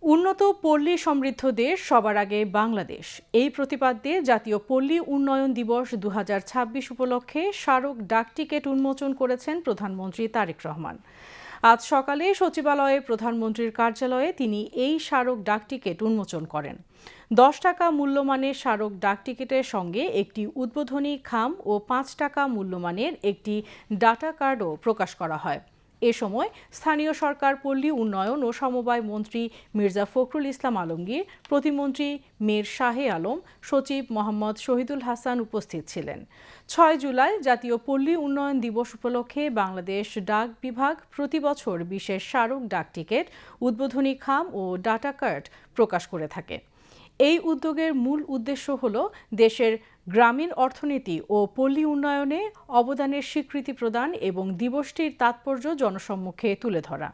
উন্নত পল্লী সমৃদ্ধ দেশ সবার আগে বাংলাদেশ, এই প্রতিপাদ্যে জাতীয় পল্লী উন্নয়ন দিবস ২০২৬ উপলক্ষে স্মারক ডাকটিকিট উন্মোচন করেছেন প্রধানমন্ত্রী তারেক রহমান। আজ সকালে সচিবালয়ে প্রধানমন্ত্রীর কার্যালয়ে তিনি এই স্মারক ডাকটিকিট উন্মোচন করেন। ১০ টাকা মূল্যমানের স্মারক ডাকটিকিটের সঙ্গে একটি উদ্বোধনী খাম ও ৫ টাকা মূল্যমানের একটি ডাটা কার্ডও প্রকাশ করা হয়। এ সময় স্থানীয় সরকার, পল্লী উন্নয়ন ও সমবায় মন্ত্রী মির্জা ফখরুল ইসলাম আলমগীর, প্রতিমন্ত্রী মীর শাহে আলম, সচিব মোহাম্মদ শহীদুল হাসান উপস্থিত ছিলেন। ৬ জুলাই জাতীয় পল্লী উন্নয়ন দিবস উপলক্ষে বাংলাদেশ ডাক বিভাগ প্রতি বছর বিশেষ স্মারক ডাকটিকিট, উদ্বোধনী খাম ও ডাটা কার্ড প্রকাশ করে থাকে। এই উদ্যোগের মূল উদ্দেশ্য হল দেশের গ্রামীণ অর্থনীতি ও পল্লী উন্নয়নে অবদানের স্বীকৃতি প্রদান এবং দিবসটির তাৎপর্য জনসম্মুখে তুলে ধরা।